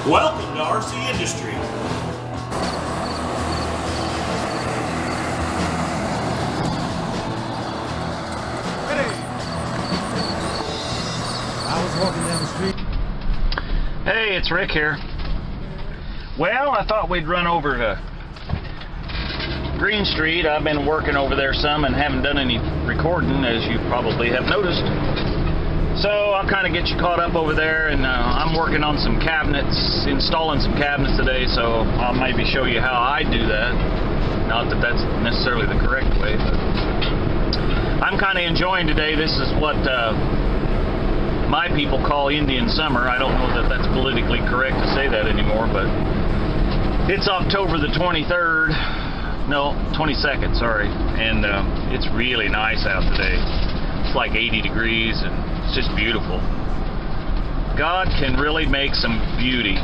Welcome to RCindustry. I was walking down the street. Hey, it's Rick here. Well, I thought we'd run over to Greene Street. I've been working over there some and haven't done any recording, as you probably have noticed. So I'll kind of get you caught up over there, and I'm working on some cabinets, installing some cabinets today, so I'll maybe show you how I do that. Not that that's necessarily the correct way, but I'm kind of enjoying today. This is what my people call Indian summer. I don't know that that's politically correct to say that anymore, but it's October the 23rd, no, 22nd, sorry, and it's really nice out today. It's like 80 degrees, and it's just beautiful. God can really make some beauty.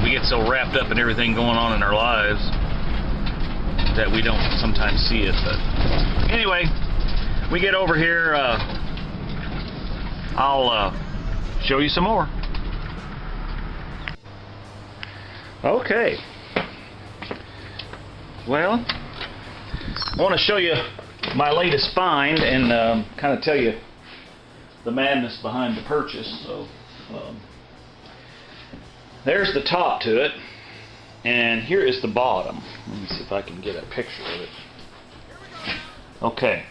We get so wrapped up in everything going on in our lives that we don't sometimes see it, but anyway, we get over here, I'll show you some more. Okay. Well, I want to show you my latest find and kind of tell you the madness behind the purchase. So there's the top to it, and here is the bottom. Let me see if I can get a picture of it. Okay.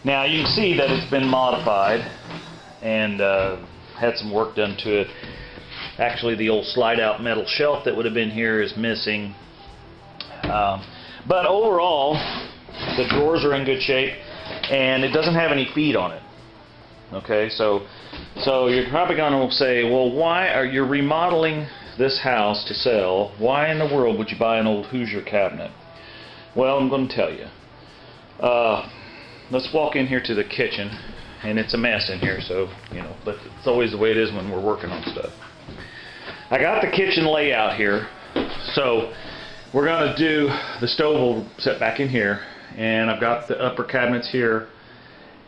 Now you can see that it's been modified and had some work done to it. Actually, the old slide-out metal shelf that would have been here is missing. But overall, the drawers are in good shape, and it doesn't have any feet on it. Okay, so you're probably going to say, well, why are you remodeling this house to sell? Why in the world would you buy an old Hoosier cabinet? Well, I'm going to tell you. Let's walk in here to the kitchen, and it's a mess in here, so, you know, but it's always the way it is when we're working on stuff. I got the kitchen layout here, so we're going to do, the stove will set back in here, and I've got the upper cabinets here,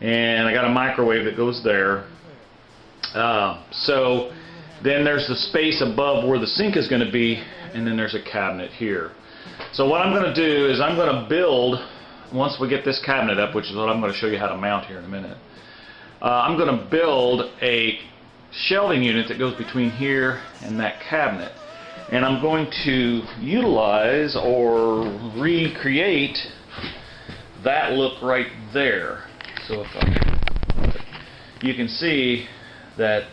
and I got a microwave that goes there. So then there's the space above where the sink is going to be, and then there's a cabinet here. So what I'm going to do is I'm going to build, once we get this cabinet up, which is what I'm going to show you how to mount here in a minute, I'm going to build a shelving unit that goes between here and that cabinet. And I'm going to utilize or recreate that look right there. So if you can see that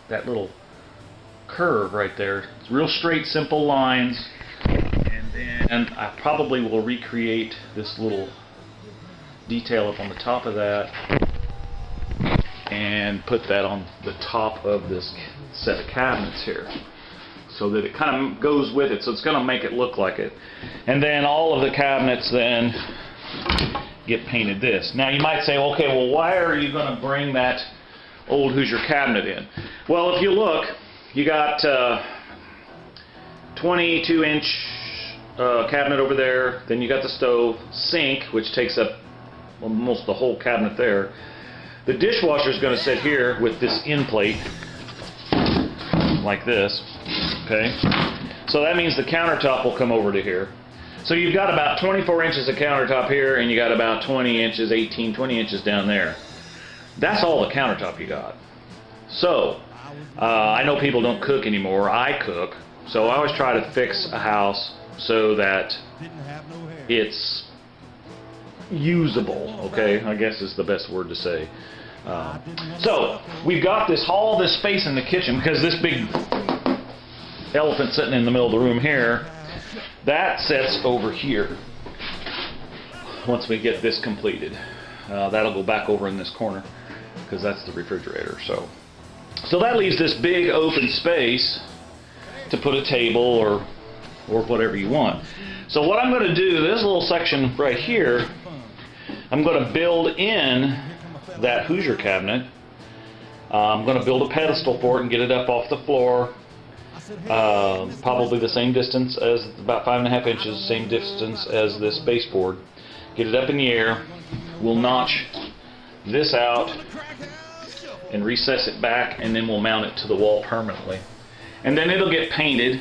little curve right there. It's real straight, simple lines. And then I probably will recreate this little detail up on the top of that and put that on the top of this set of cabinets here, so that it kind of goes with it, so it's going to make it look like it. And then all of the cabinets then get painted this. Now you might say, okay, well, why are you going to bring that old Hoosier cabinet in? Well, if you look, you got 22-inch cabinet over there, then you got the stove, sink, which takes up almost the whole cabinet there. The dishwasher is going to sit here with this end plate, like this. Okay, so that means the countertop will come over to here. So you've got about 24 inches of countertop here, and you got about 20 inches, 20 inches down there. That's all the countertop you got. So, I know people don't cook anymore. I cook, so I always try to fix a house so that it's usable, okay? I guess is the best word to say. So, we've got all this space in the kitchen, because this big elephant sitting in the middle of the room here, that sits over here. Once we get this completed, that'll go back over in this corner, because that's the refrigerator. So that leaves this big open space to put a table or whatever you want. So what I'm going to do, this little section right here, I'm going to build in that Hoosier cabinet. I'm going to build a pedestal for it and get it up off the floor. Probably the same distance as, about 5.5 inches, same distance as this baseboard. Get it up in the air. We'll notch this out and recess it back, and then we'll mount it to the wall permanently. and then it'll get painted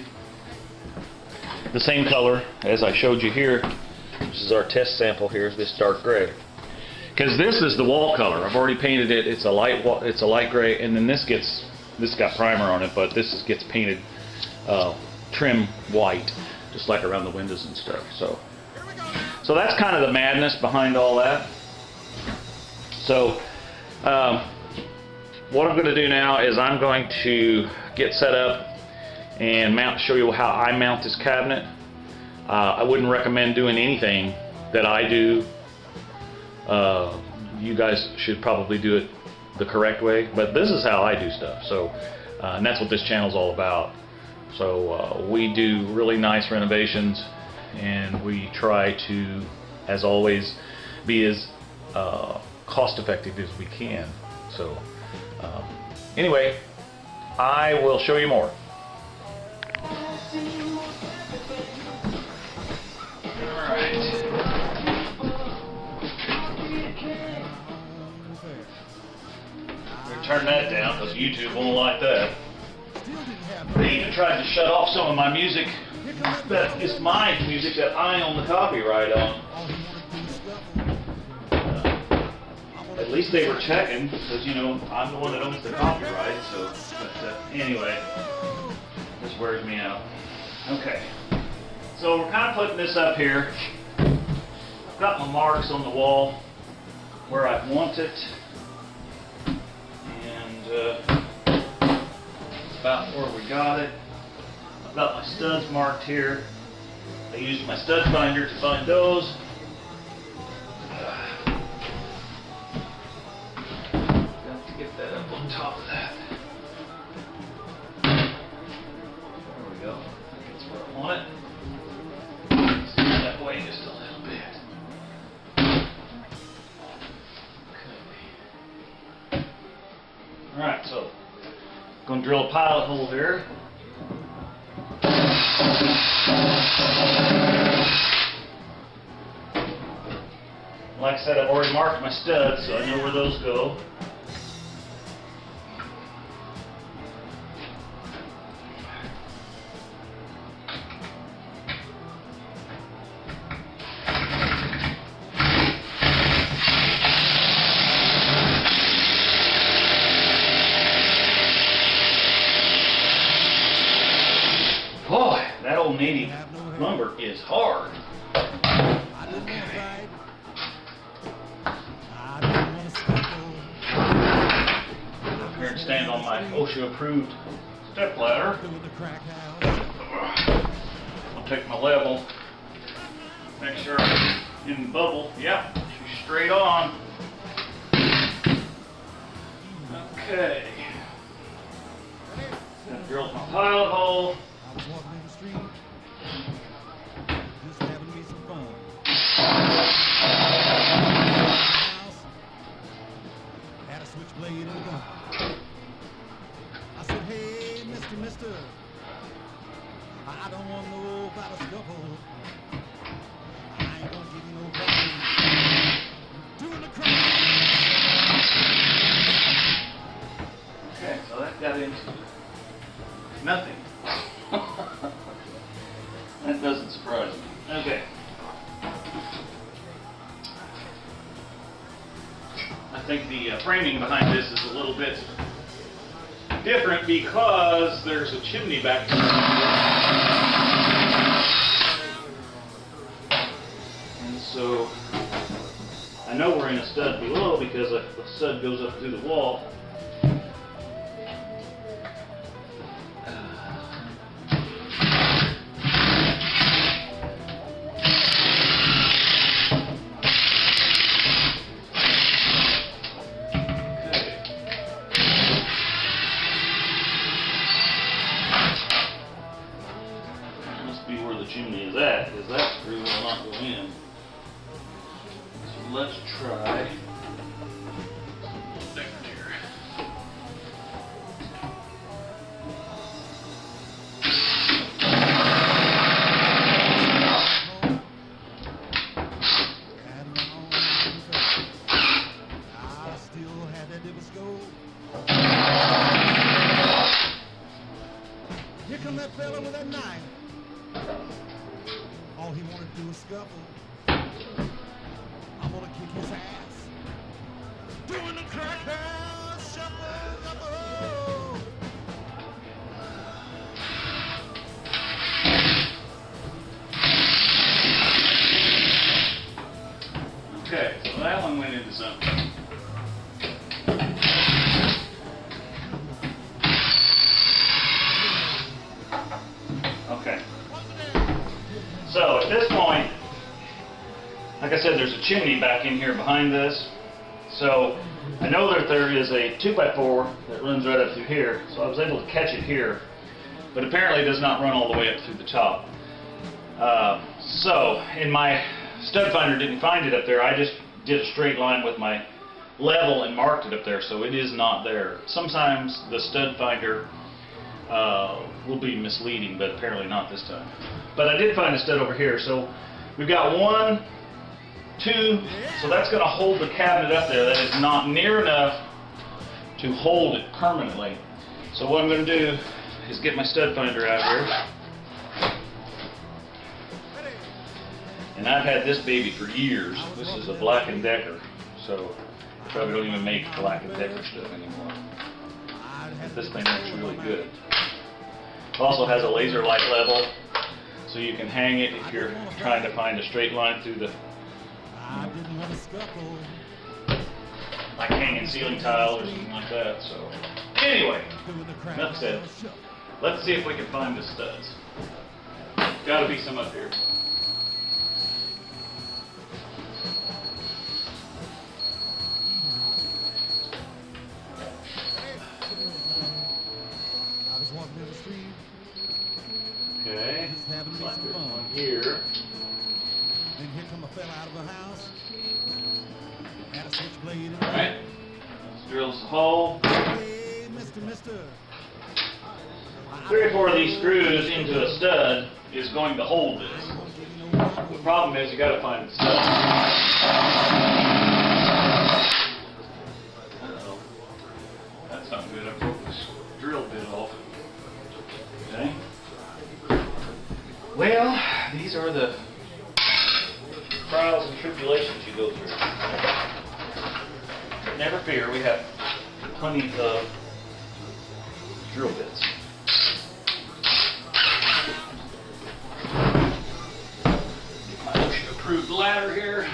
the same color as I showed you here. This is our test sample here, this dark gray. Because this is the wall color. I've already painted it. It's a light gray, and then this got primer on it, but gets painted trim white, just like around the windows and stuff. So that's kind of the madness behind all that. So what I'm going to do now is I'm going to get set up and show you how I mount this cabinet. I wouldn't recommend doing anything that I do. You guys should probably do it the correct way, but this is how I do stuff. So, and that's what this channel is all about. So we do really nice renovations, and we try to, as always, be as cost effective as we can. So anyway, I will show you more. Alright. Turn that down because YouTube won't like that. They even tried to shut off some of my music that is my music that I own the copyright on. At least they were checking, because you know I'm the one that owns the copyright. So, but anyway, this wears me out. Okay, so we're kind of putting this up here. I've got my marks on the wall where I want it. About where we got it. I've got my studs marked here. I used my stud finder to find those. Got to get that up on top of that. There we go. I think that's where I want it. See that way just a little bit. Okay. Alright, so going to drill a pilot hole here. Like I said, I've already marked my studs, so I know where those go. Boy, that old native lumber is hard. Okay. Up here and stand on my OSHA-approved step ladder. I'll take my level, make sure I'm in the bubble. Yep, she's straight on. Okay. Gonna drill my pilot hole. I was walking in the street, just having me some fun. Had a switchblade in the gun. I said, hey, mister, I don't want no battle scuffle. I ain't gonna give you no trouble. Doing the crime. Okay, so that got into nothing. That doesn't surprise me. Okay. I think the framing behind this is a little bit different because there's a chimney back there. And so I know we're in a stud below because the stud goes up through the wall. Chimney is at, because that screw will not go in. So let's try something different here. I still had that devil scope. that fella with that knife. All he wanted to do was scuffle. I'm gonna kick his ass. Doing the cracker shuffle, shuffle. Okay, so that one went into something. Okay. So at this point, like I said, there's a chimney back in here behind this. So I know that there is a 2x4 that runs right up through here. So I was able to catch it here, but apparently it does not run all the way up through the top. So in my stud finder didn't find it up there. I just did a straight line with my level and marked it up there, so it is not there. Sometimes the stud finder will be misleading, but apparently not this time. But I did find a stud over here, so we've got 1, 2, so that's going to hold the cabinet up there. That is not near enough to hold it permanently. So what I'm going to do is get my stud finder out here. And I've had this baby for years. This is a Black & Decker, so they probably don't even make Black & Decker stuff anymore. But this thing looks really good. It also has a laser light level, so you can hang it if you're trying to find a straight line through the, like hanging ceiling tile or something like that. So anyway, enough said. Let's see if we can find the studs. Got to be some up here. I was walking down the street. Okay, Just having me like some there's fun. one here. Then here come a fella out of the house. Had a switchblade in the Alright, let's drill us a hole. Hey, mister. 3 or 4 of these screws into a stud is going to hold this. The problem is you got to find the stud. Uh-oh. That's not good. I broke this drill bit off. Okay. Well, these are the trials and tribulations you go through. But never fear, we have plenty of drill bits. Get my OSHA approved ladder here.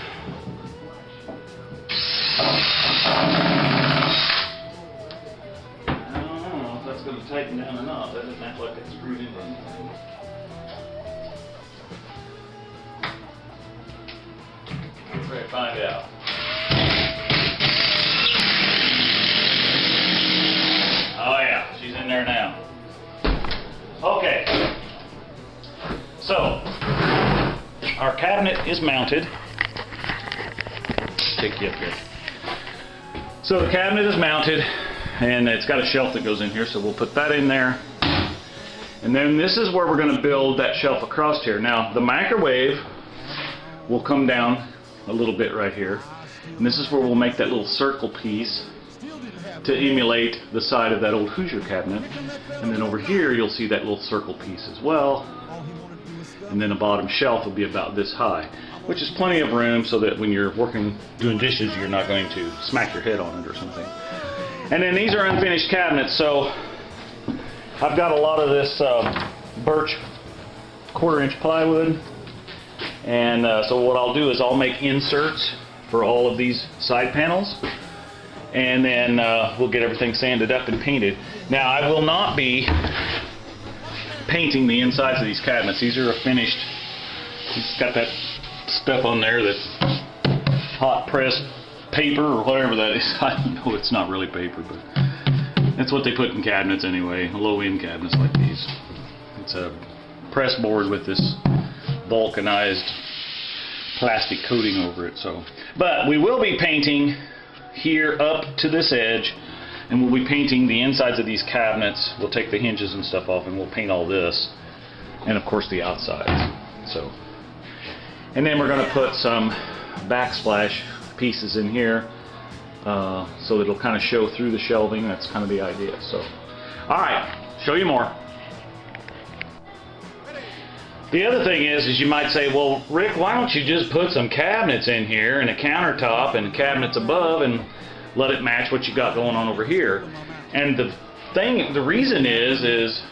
I don't know if that's going to tighten down or not. That doesn't act like it's screwed into anything. We're going to find out. Oh yeah, she's in there now. Okay. So, our cabinet is mounted. Take you up here. So the cabinet is mounted, and it's got a shelf that goes in here, so we'll put that in there. And then this is where we're going to build that shelf across here. Now, the microwave will come down a little bit right here, and this is where we'll make that little circle piece to emulate the side of that old Hoosier cabinet. And then over here you'll see that little circle piece as well, and then the bottom shelf will be about this high, which is plenty of room so that when you're working doing dishes you're not going to smack your head on it or something. And then these are unfinished cabinets, so I've got a lot of this birch 1/4-inch plywood. And so what I'll do is I'll make inserts for all of these side panels, and then we'll get everything sanded up and painted. Now I will not be painting the insides of these cabinets. These are a finished, it's got that stuff on there that's hot pressed paper or whatever that is. I don't know, it's not really paper, but that's what they put in cabinets anyway, low-end cabinets like these. It's a press board with this vulcanized plastic coating over it. So, but we will be painting here up to this edge, and we'll be painting the insides of these cabinets. We'll take the hinges and stuff off, and we'll paint all this, and of course the outsides. So, and then we're going to put some backsplash pieces in here, so it'll kind of show through the shelving. That's kind of the idea. So, all right, show you more. The other thing is you might say, well, Rick, why don't you just put some cabinets in here and a countertop and cabinets above and let it match what you got going on over here? And the reason is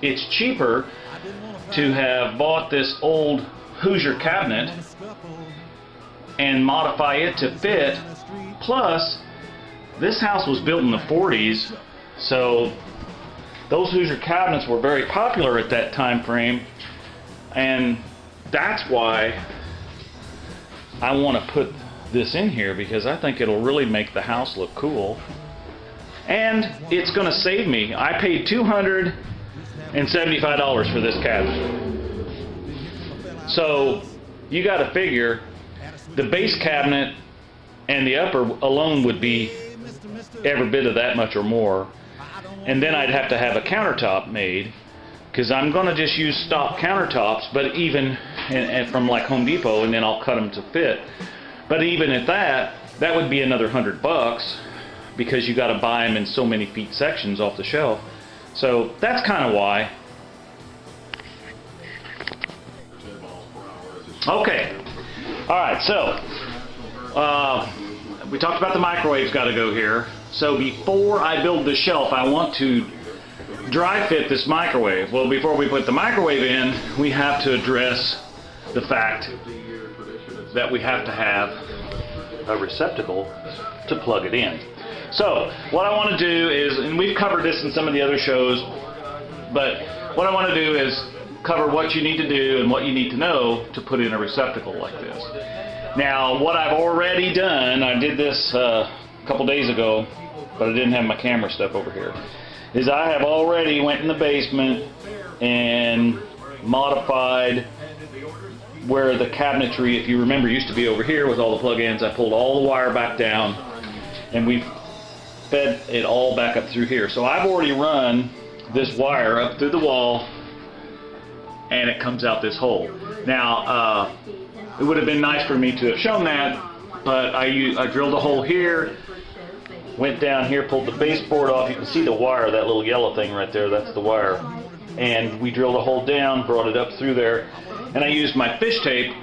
it's cheaper to have bought this old Hoosier cabinet and modify it to fit. Plus, this house was built in the 40s, so those Hoosier cabinets were very popular at that time frame, and that's why I want to put this in here, because I think it'll really make the house look cool, and it's going to save me. I paid $275 for this cabinet. So you got to figure the base cabinet and the upper alone would be every bit of that much or more, and then I'd have to have a countertop made, because I'm going to just use stock countertops, but even and from like Home Depot, and then I'll cut them to fit. But even at that would be another $100, because you got to buy them in so many feet sections off the shelf. So that's kind of why. Okay. All right. So we talked about the microwave's got to go here. So before I build the shelf, I want to dry fit this microwave. Well, before we put the microwave in, we have to address the fact that we have to have a receptacle to plug it in. So what I want to do is, and we've covered this in some of the other shows, but what I want to do is cover what you need to do and what you need to know to put in a receptacle like this. Now, what I've already done, I did this a couple days ago, but I didn't have my camera stuff over here, is I have already went in the basement and modified where the cabinetry, if you remember, used to be over here with all the plug-ins. I pulled all the wire back down, and we've fed it all back up through here. So I've already run this wire up through the wall, and it comes out this hole. Now, it would have been nice for me to have shown that, but I drilled a hole here, went down here, pulled the baseboard off. You can see the wire, that little yellow thing right there, that's the wire. And we drilled a hole down, brought it up through there, and I used my fish tape,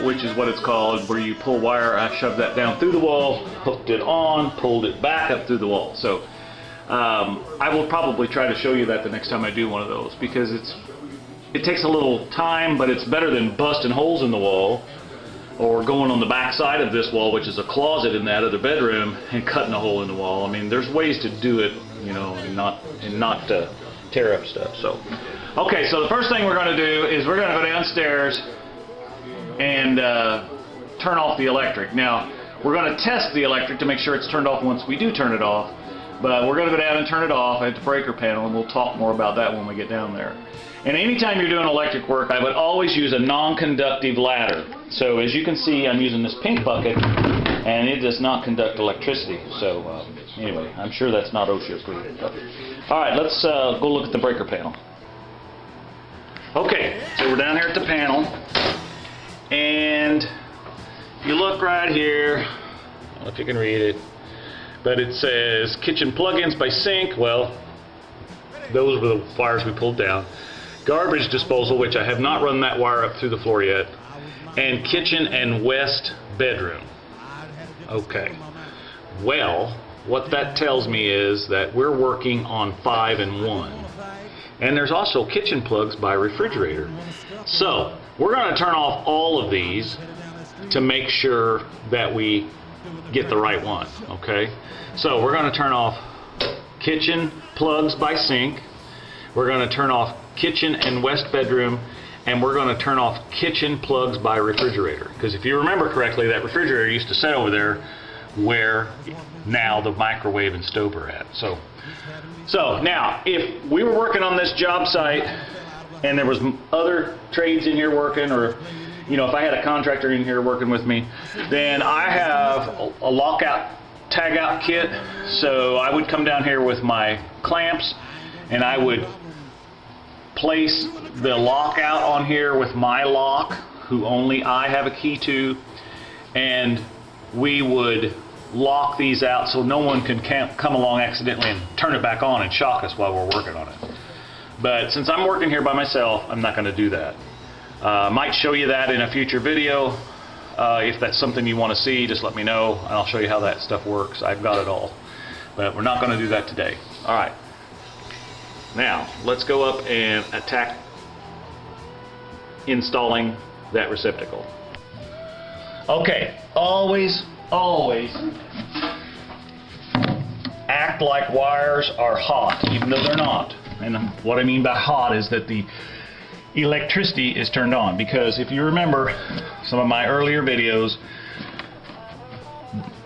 which is what it's called, where you pull wire. I shoved that down through the wall, hooked it on, pulled it back up through the wall. So I will probably try to show you that the next time I do one of those, because it takes a little time, but it's better than busting holes in the wall or going on the back side of this wall, which is a closet in that other bedroom, and cutting a hole in the wall. I mean, there's ways to do it, you know, and not tear up stuff. So, okay, so the first thing we're going to do is we're going to go downstairs and turn off the electric. Now, we're going to test the electric to make sure it's turned off once we do turn it off, but we're going to go down and turn it off at the breaker panel, and we'll talk more about that when we get down there. And anytime you're doing electric work, I would always use a non-conductive ladder. So as you can see, I'm using this pink bucket, and it does not conduct electricity. So anyway, I'm sure that's not OSHA approved. All right, let's go look at the breaker panel. Okay, so we're down here at the panel, and if you look right here, I don't know if you can read it, but it says kitchen plugins by sink. Well, those were the wires we pulled down. Garbage disposal, which I have not run that wire up through the floor yet, and kitchen and west bedroom. Okay, well, what that tells me is that we're working on 5 and 1, and there's also kitchen plugs by refrigerator. So we're going to turn off all of these to make sure that we get the right one. Okay, so we're going to turn off kitchen plugs by sink, we're going to turn off kitchen and west bedroom, and we're going to turn off kitchen plugs by refrigerator. Because if you remember correctly, that refrigerator used to sit over there where now the microwave and stove are at. So now, if we were working on this job site and there was other trades in here working, or you know, if I had a contractor in here working with me, then I have a lockout tag out kit. So I would come down here with my clamps, and I would place the lockout on here with my lock, who only I have a key to, and we would lock these out so no one can come along accidentally and turn it back on and shock us while we're working on it. But since I'm working here by myself, I'm not going to do that. Might show you that in a future video. If that's something you want to see, just let me know and I'll show you how that stuff works. I've got it all. But we're not going to do that today. Alright. Now, let's go up and attack installing that receptacle. Okay, always act like wires are hot, even though they're not. And what I mean by hot is that the electricity is turned on, because if you remember some of my earlier videos,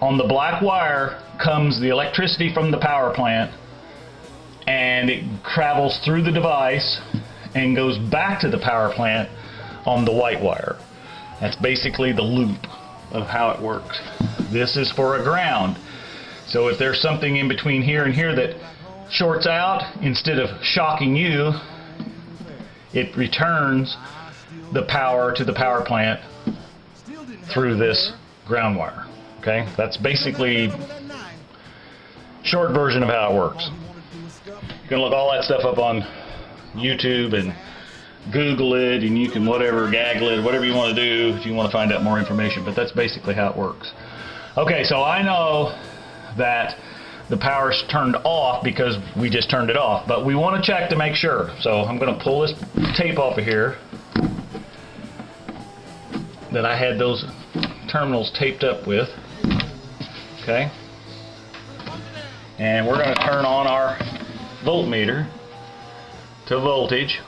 on the black wire comes the electricity from the power plant, and it travels through the device and goes back to the power plant on the white wire. That's basically the loop of how it works. This is for a ground. So if there's something in between here and here that shorts out, instead of shocking you, it returns the power to the power plant through this ground wire. Okay, that's basically short version of how it works. You can look all that stuff up on YouTube and Google it, and you can whatever, gaggle it, whatever you want to do if you want to find out more information, but that's basically how it works. Okay, so I know that the power's turned off because we just turned it off, but we want to check to make sure. So I'm going to pull this tape off of here that I had those terminals taped up with. Okay, and we're going to turn on our voltmeter to voltage.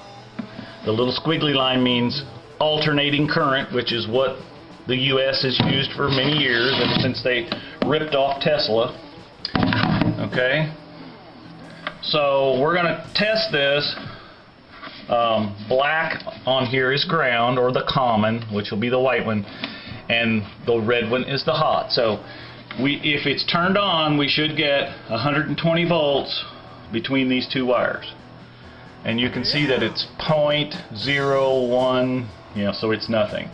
The little squiggly line means alternating current, which is what the US has used for many years, ever since they ripped off Tesla. Okay, so we're going to test this. Black on here is ground, or the common, which will be the white one, and the red one is the hot. So if it's turned on, we should get 120 volts between these two wires. And you can see that it's 0.01, so it's nothing.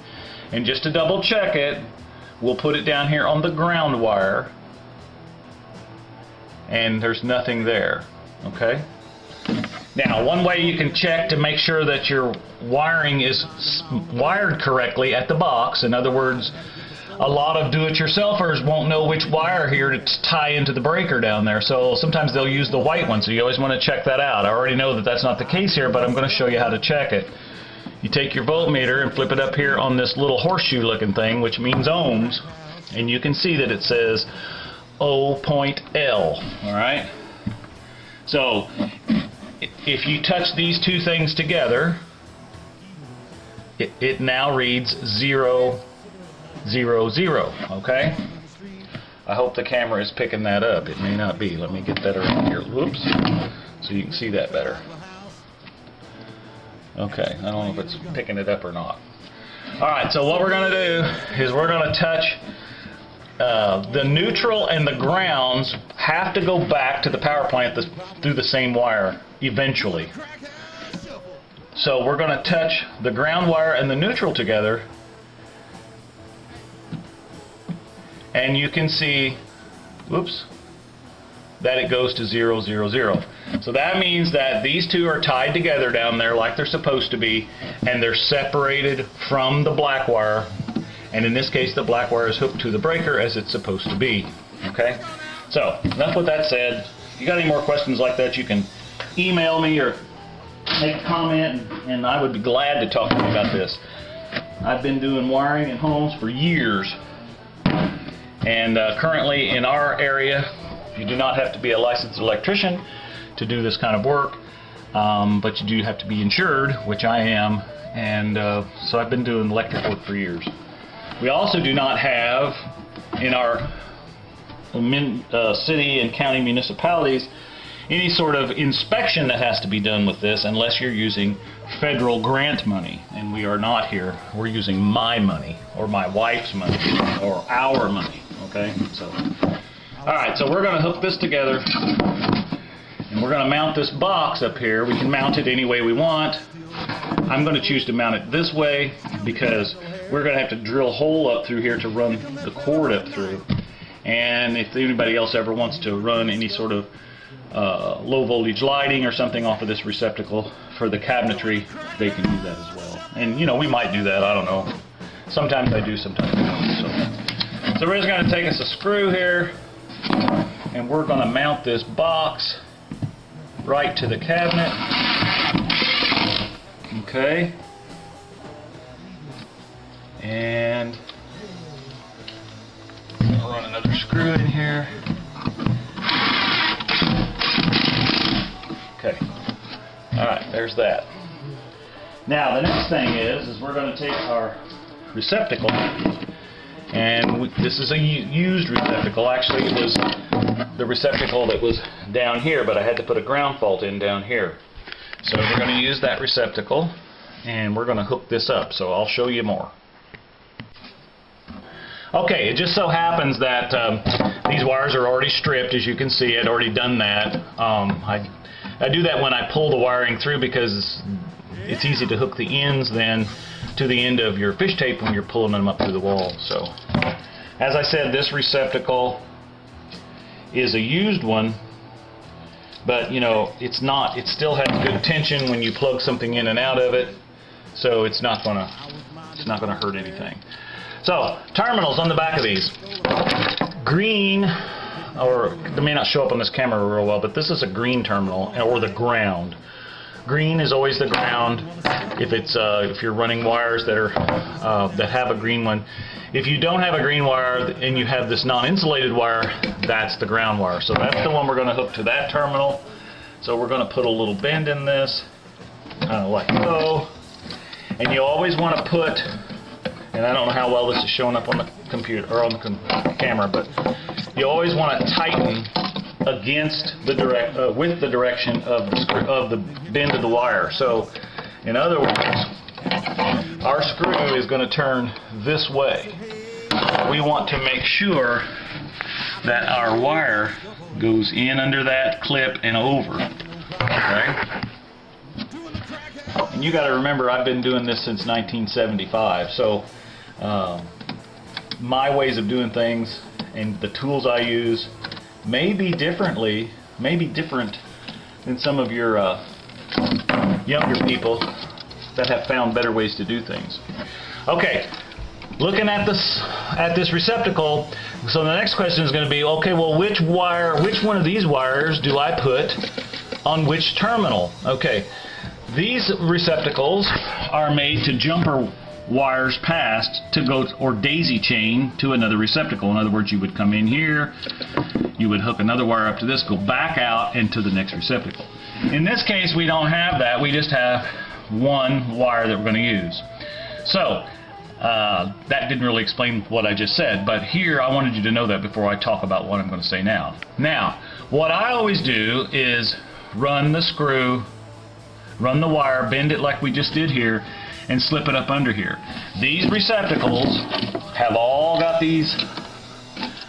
And just to double check it, we'll put it down here on the ground wire, and there's nothing there. Okay, now one way you can check to make sure that your wiring is wired correctly at the box, in other words, a lot of do-it-yourselfers won't know which wire here to tie into the breaker down there, so sometimes they'll use the white one, so you always want to check that out. I already know that that's not the case here, but I'm going to show you how to check it. You take your voltmeter and flip it up here on this little horseshoe looking thing, which means ohms, and you can see that it says O.L. Alright, so if you touch these two things together, it now reads 0, 0, 0. Okay, I hope the camera is picking that up. It may not be. Let me get that around here. Whoops, so you can see that better. Okay, I don't know if it's picking it up or not. Alright, so what we're going to do is we're going to touch the neutral, and the grounds have to go back to the power plant through the same wire eventually. So we're going to touch the ground wire and the neutral together, and you can see, whoops, that it goes to 0, 0, 0. So that means that these two are tied together down there like they're supposed to be, and they're separated from the black wire, and in this case the black wire is hooked to the breaker as it's supposed to be. Okay, so enough with that said. If you got any more questions like that, you can email me or make a comment, and I would be glad to talk to you about this. I've been doing wiring in homes for years, and currently in our area you do not have to be a licensed electrician to do this kind of work, but you do have to be insured, which I am, and so I've been doing electric work for years. We also do not have in our city and county municipalities any sort of inspection that has to be done with this unless you're using federal grant money, and we are not here. We're using my money, or my wife's money, or our money. Okay, so alright, so we're going to hook this together, and we're going to mount this box up here. We can mount it any way we want. I'm going to choose to mount it this way because we're going to have to drill a hole up through here to run the cord up through. And if anybody else ever wants to run any sort of low voltage lighting or something off of this receptacle for the cabinetry, they can do that as well. And you know, we might do that, I don't know. Sometimes I do, sometimes I don't. So we're just going to take us a screw here, and we're going to mount this box right to the cabinet. Okay. And I'll run another screw in here. Okay. Alright, there's that. Now the next thing is we're going to take our receptacle, and this is a used receptacle. Actually, it was the receptacle that was down here, but I had to put a ground fault in down here. So we're going to use that receptacle, and we're going to hook this up. So I'll show you more. Okay, it just so happens that these wires are already stripped. As you can see, I'd already done that. I do that when I pull the wiring through because it's easy to hook the ends then to the end of your fish tape when you're pulling them up through the wall. So, as I said, this receptacle is a used one, but you know, it's not. It still has good tension when you plug something in and out of it, so it's not gonna hurt anything. So, terminals on the back of these. Green, or they may not show up on this camera real well, but this is a green terminal, or the ground. Green is always the ground. If you're running wires that are that have a green one. If you don't have a green wire and you have this non-insulated wire, that's the ground wire. So that's the one we're going to hook to that terminal. So we're going to put a little bend in this, like so. And you always want to put, and I don't know how well this is showing up on the computer or on the camera, but you always want to tighten against the with the direction of the bend of the wire. So, in other words, our screw is going to turn this way. We want to make sure that our wire goes in under that clip and over. Okay? And you got to remember, I've been doing this since 1975, so my ways of doing things and the tools I use may be different than some of your younger people that have found better ways to do things. Okay, looking at this receptacle, so the next question is going to be, okay, well, which one of these wires do I put on which terminal? Okay, these receptacles are made to jumper wires past to go, or daisy chain to another receptacle. In other words, you would come in here, you would hook another wire up to this, go back out into the next receptacle. In this case, we don't have that. We just have one wire that we're going to use. So that didn't really explain what I just said, but here I wanted you to know that before I talk about what I'm going to say now. Now, what I always do is run the screw, run the wire, bend it like we just did here, and slip it up under here. These receptacles have all got these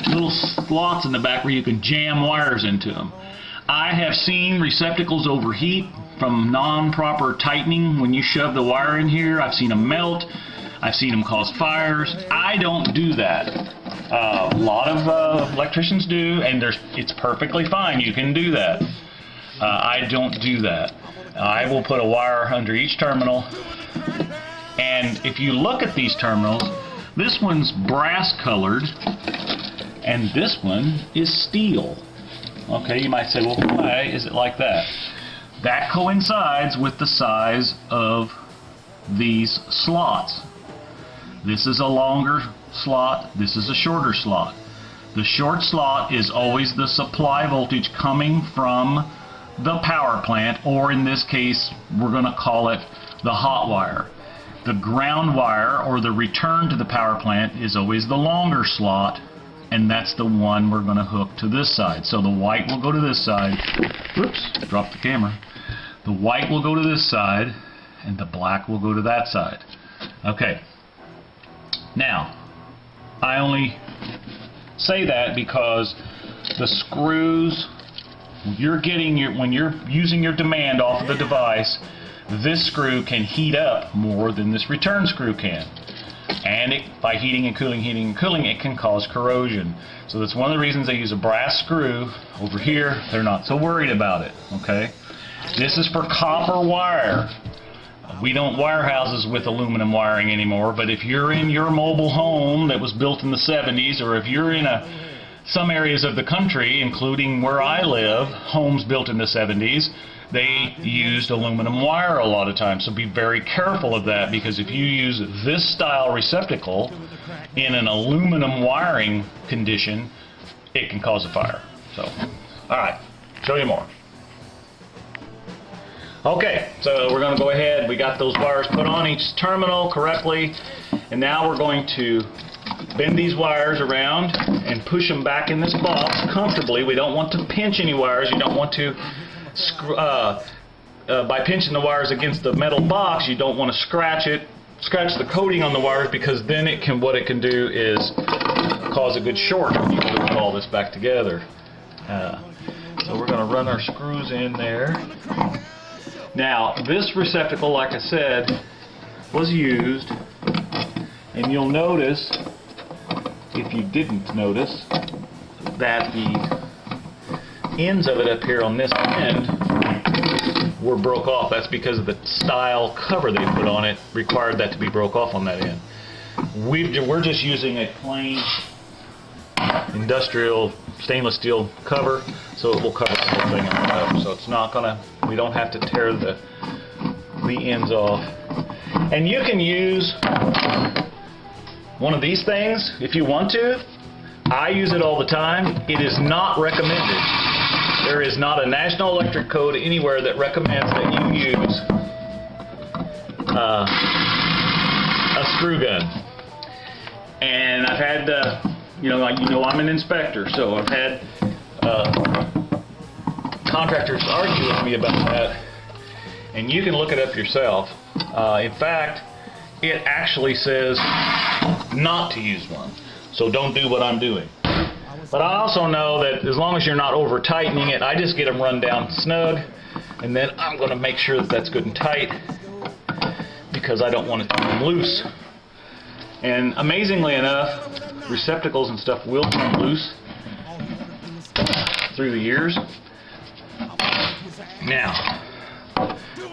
little slots in the back where you can jam wires into them. I have seen receptacles overheat from non-proper tightening. When you shove the wire in here, I've seen them melt. I've seen them cause fires. I don't do that. A lot of electricians do, and it's perfectly fine. You can do that. I don't do that. I will put a wire under each terminal. And if you look at these terminals, this one's brass colored and this one is steel. Okay, you might say, well, why is it like that? That coincides with the size of these slots. This is a longer slot, this is a shorter slot. The short slot is always the supply voltage coming from the power plant, or in this case, we're going to call it the hot wire. The ground wire, or the return to the power plant, is always the longer slot, and that's the one we're going to hook to this side. So the white will go to this side. Whoops, dropped the camera. The white will go to this side, and the black will go to that side. Okay. Now, I only say that because the screws you're getting when you're using your demand off of the device, this screw can heat up more than this return screw can. And by heating and cooling, it can cause corrosion. So that's one of the reasons they use a brass screw. Over here, they're not so worried about it, okay? This is for copper wire. We don't wire houses with aluminum wiring anymore, but if you're in your mobile home that was built in the 70s, or if you're in some areas of the country, including where I live, homes built in the 70s, they used aluminum wire a lot of times. So be very careful of that, because if you use this style receptacle in an aluminum wiring condition, it can cause a fire. So, alright, show you more. Okay, so we're going to go ahead. We got those wires put on each terminal correctly, and now we're going to bend these wires around and push them back in this box comfortably. We don't want to pinch any wires. You don't want to, by pinching the wires against the metal box, you don't want to scratch the coating on the wires, because then what it can do is cause a good short when you put all this back together. So we're going to run our screws in there. Now, this receptacle, like I said, was used, and you'll notice, if you didn't notice, that the ends of it up here on this end were broke off. That's because of the style cover they put on it required that to be broke off on that end. We're just using a plain industrial stainless steel cover, so it will cover the whole thing up. So it's not gonna, we don't have to tear the ends off. And you can use one of these things if you want to. I use it all the time. It is not recommended. There is not a National Electric Code anywhere that recommends that you use a screw gun. And I've had I'm an inspector, so I've had contractors argue with me about that, and you can look it up yourself. In fact, it actually says not to use one, so don't do what I'm doing. But I also know that as long as you're not over tightening it, I just get them run down snug, and then I'm going to make sure that that's good and tight, because I don't want to turn them loose. And amazingly enough, receptacles and stuff will come loose through the years. Now,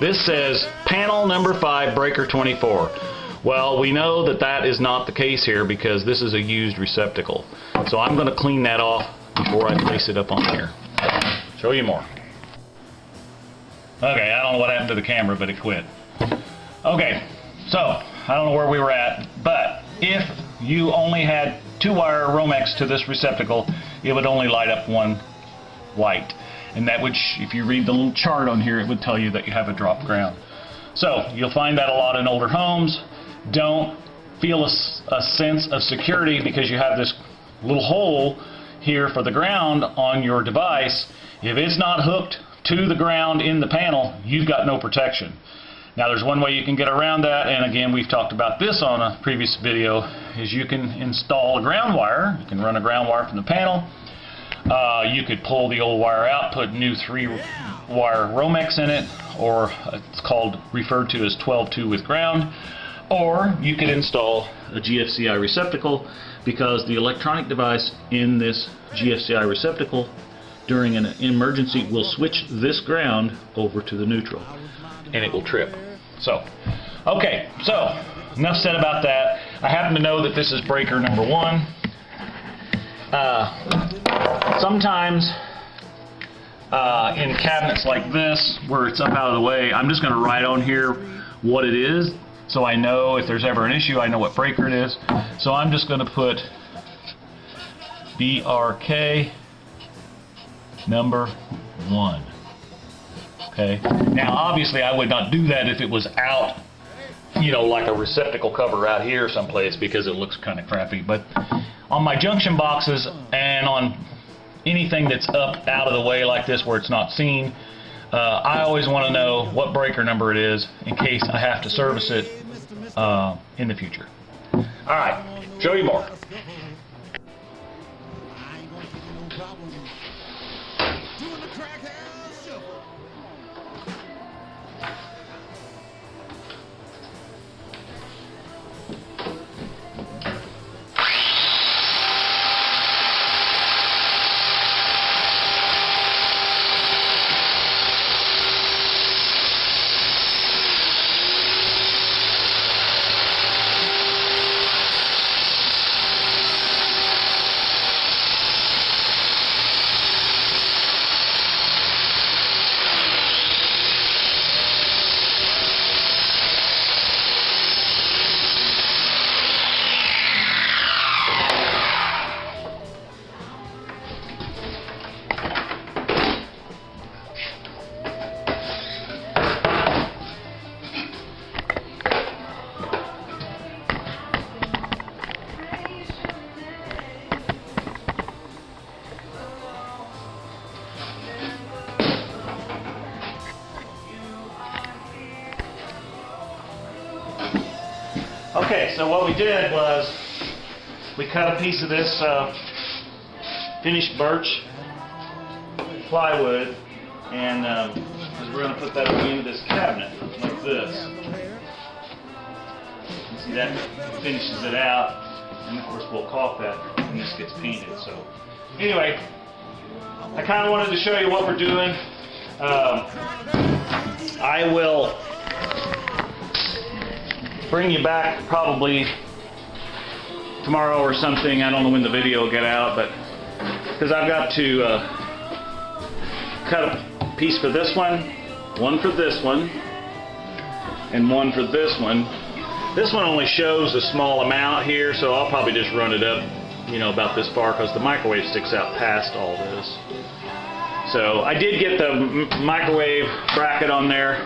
this says panel number 5, breaker 24. Well, we know that that is not the case here, because this is a used receptacle. So I'm going to clean that off before I place it up on here. Show you more. Okay, I don't know what happened to the camera, but it quit. Okay, so I don't know where we were at, but if you only had 2-wire Romex to this receptacle, it would only light up one light. And that would, if you read the little chart on here, it would tell you that you have a drop ground. So you'll find that a lot in older homes. Don't feel a sense of security because you have this little hole here for the ground on your device. If it's not hooked to the ground in the panel, you've got no protection. Now there's one way you can get around that, and again we've talked about this on a previous video, is you can install a ground wire. You can run a ground wire from the panel. You could pull the old wire out, put new 3-wire Romex in it, or it's referred to as 12-2 with ground. Or you could install a GFCI receptacle, because the electronic device in this GFCI receptacle during an emergency will switch this ground over to the neutral, and it will trip. So, okay, so enough said about that. I happen to know that this is breaker number 1. Sometimes in cabinets like this, where it's up out of the way, I'm just going to write on here what it is, so I know if there's ever an issue, I know what breaker it is. So I'm just going to put BRK number 1. Okay. Now obviously I would not do that if it was out, like a receptacle cover out here someplace, because it looks kind of crappy. But on my junction boxes and on anything that's up out of the way like this where it's not seen, I always want to know what breaker number it is in case I have to service it in the future. Alright, show you more. Okay, so what we did was we cut a piece of this finished birch plywood, and because we're going to put that at the end of this cabinet like this. You see that finishes it out, and of course we'll caulk that when this gets painted. So anyway, I kind of wanted to show you what we're doing. I will bring you back probably tomorrow or something. I don't know when the video will get out, but because I've got to cut a piece for this one for this one, and one for this one. This one only shows a small amount here, so I'll probably just run it up, you know, about this far, because the microwave sticks out past all this. So I did get the microwave bracket on there.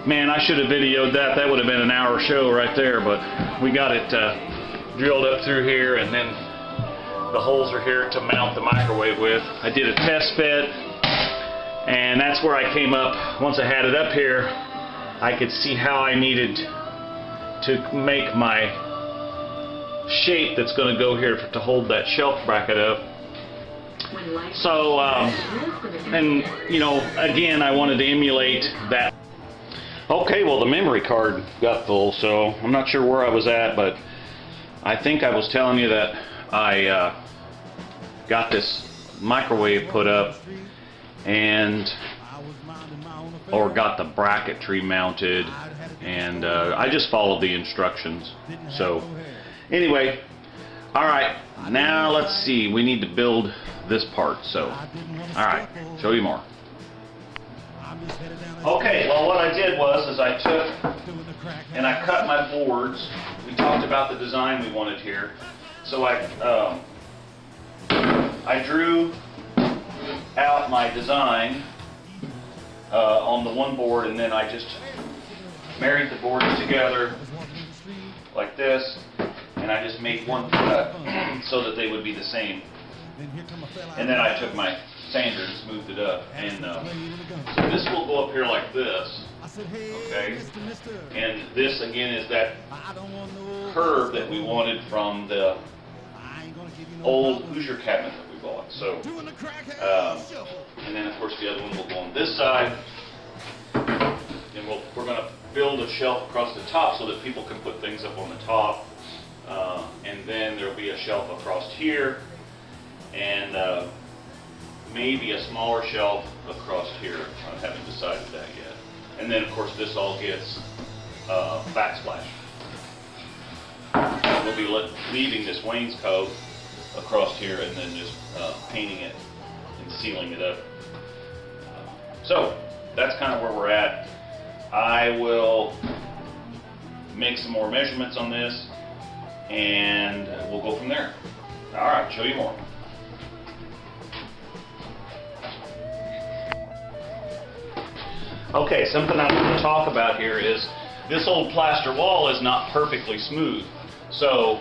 Man, I should have videoed that. That would have been an hour show right there, but we got it drilled up through here, and then the holes are here to mount the microwave with. I did a test fit, and that's where I came up. Once I had it up here, I could see how I needed to make my shape that's going to go here to hold that shelf bracket up. So, and you know, again, I wanted to emulate that. Okay, well, the memory card got full, so I'm not sure where I was at, but I think I was telling you that I got this microwave put up, and or got the bracketry mounted, and I just followed the instructions. So anyway, all right, now let's see, we need to build this part. So all right, show you more. Okay, well, what I did was I took and I cut my boards. We talked about the design we wanted here, so I drew out my design on the one board, and then I just married the boards together like this, and I just made one cut so that they would be the same. And then I took my sander and smoothed it up, and so this will go up here like this, okay? And this again is that curve that we wanted from the old Hoosier cabinet that we bought. So, and then of course the other one will go on this side, and we're going to build a shelf across the top so that people can put things up on the top, and then there will be a shelf across here, and maybe a smaller shelf across here. I haven't decided that yet. And then of course this all gets backsplash. We'll be leaving this wainscot across here, and then just painting it and sealing it up. So that's kind of where we're at. I will make some more measurements on this, and we'll go from there. All right, show you more. Okay, something I want to talk about here is this old plaster wall is not perfectly smooth. So,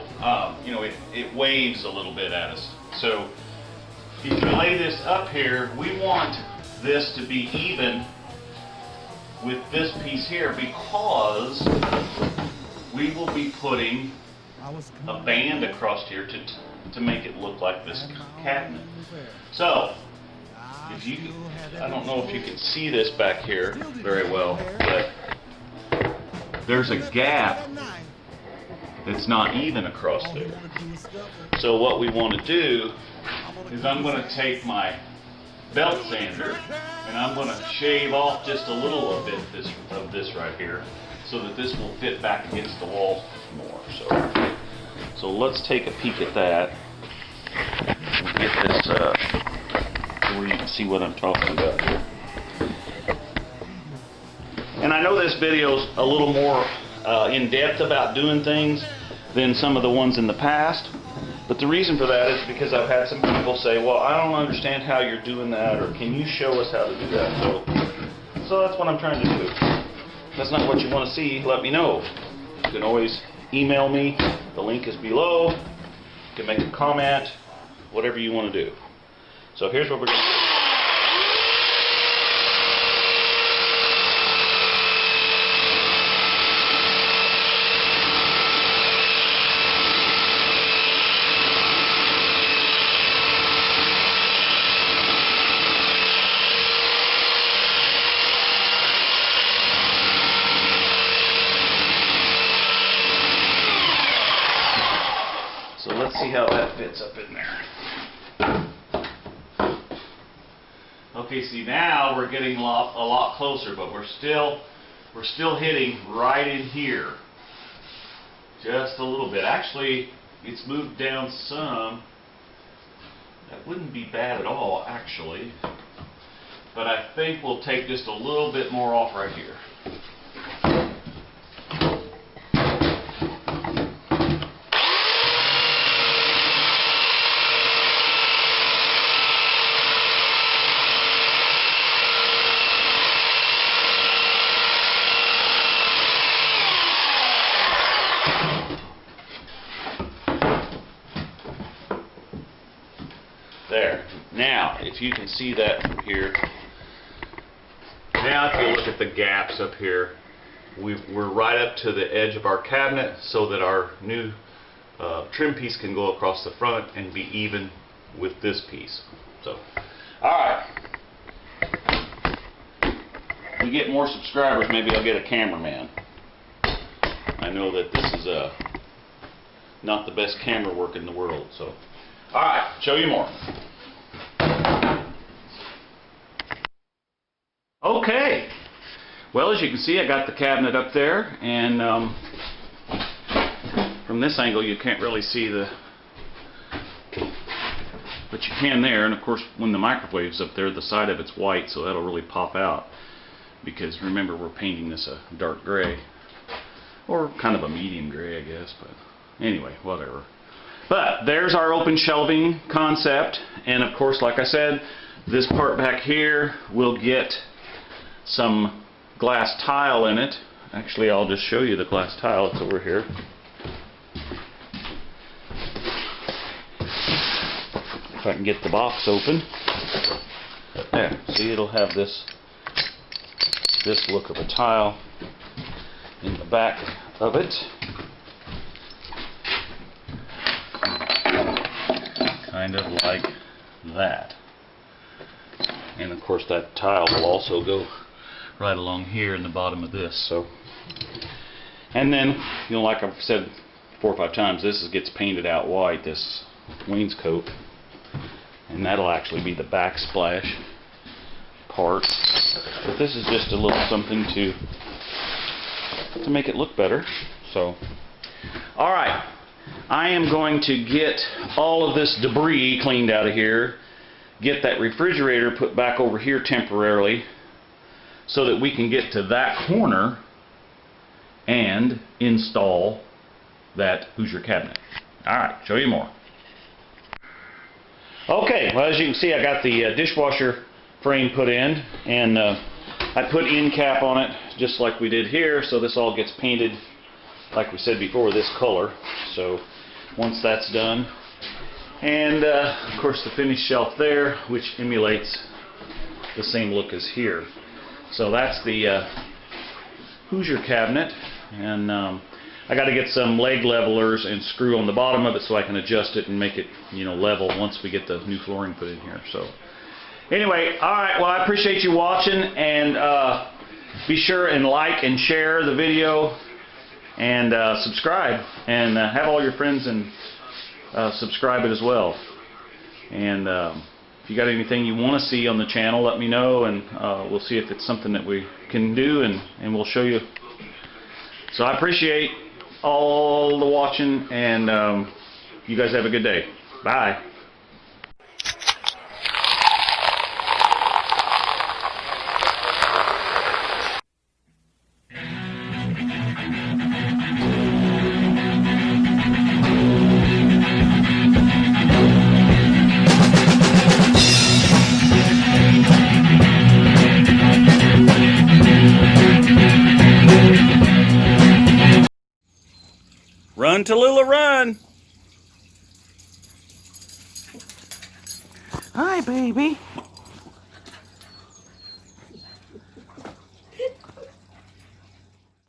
you know, it waves a little bit at us. So, if you lay this up here, we want this to be even with this piece here, because we will be putting a band across here to make it look like this cabinet. So, if you, I don't know if you can see this back here very well, but there's a gap that's not even across there. So what we want to do is I'm going to take my belt sander and I'm going to shave off just a little bit of this right here, so that this will fit back against the wall more. So let's take a peek at that and get this where you can see what I'm talking about here. And I know this video's a little more in depth about doing things than some of the ones in the past, but the reason for that is because I've had some people say, well, I don't understand how you're doing that, or can you show us how to do that? So that's what I'm trying to do. If that's not what you want to see, let me know. You can always email me, the link is below. You can make a comment, whatever you want to do. So here's what we're going to do. see how that fits up in there. Okay, see now we're getting a lot closer, but we're still hitting right in here. Just a little bit. Actually, it's moved down some. That wouldn't be bad at all, actually. But I think we'll take just a little bit more off right here. There. Now, if you can see that from here, now if you look at the gaps up here, we're right up to the edge of our cabinet so that our new trim piece can go across the front and be even with this piece. So, alright. If we get more subscribers, maybe I'll get a cameraman. I know that this is not the best camera work in the world, so. Alright, show you more. Okay. Well, as you can see, I got the cabinet up there, and from this angle you can't really see but you can there, and of course when the microwave's up there, the side of it's white, so that'll really pop out, because remember we're painting this a dark gray, or kind of a medium gray, I guess, but anyway, whatever. But there's our open shelving concept, and of course, like I said, this part back here will get some glass tile in it. Actually, I'll just show you the glass tile. It's over here. If I can get the box open. There, see, it'll have this look of a tile in the back of it. Kind of like that. And of course that tile will also go right along here in the bottom of this. So, and then, you know, like I've said 4 or 5 times, this gets painted out white, this wainscot, and that'll actually be the backsplash part. But this is just a little something to make it look better. So, all right. I am going to get all of this debris cleaned out of here, get that refrigerator put back over here temporarily so that we can get to that corner and install that Hoosier cabinet. Alright, show you more. Okay, well, as you can see, I got the dishwasher frame put in, and I put end cap on it just like we did here, so this all gets painted, like we said before, this color. So once that's done, and of course the finished shelf there, which emulates the same look as here. So that's the Hoosier cabinet, and I got to get some leg levelers and screw on the bottom of it so I can adjust it and make it, you know, level once we get the new flooring put in here. So anyway, all right, well, I appreciate you watching, and be sure and like and share the video, and subscribe, and have all your friends and subscribe it as well. And if you got anything you want to see on the channel, let me know, and we'll see if it's something that we can do, and we'll show you. So I appreciate all the watching, and you guys have a good day. Bye. Run, Tallulah, run! Hi, baby.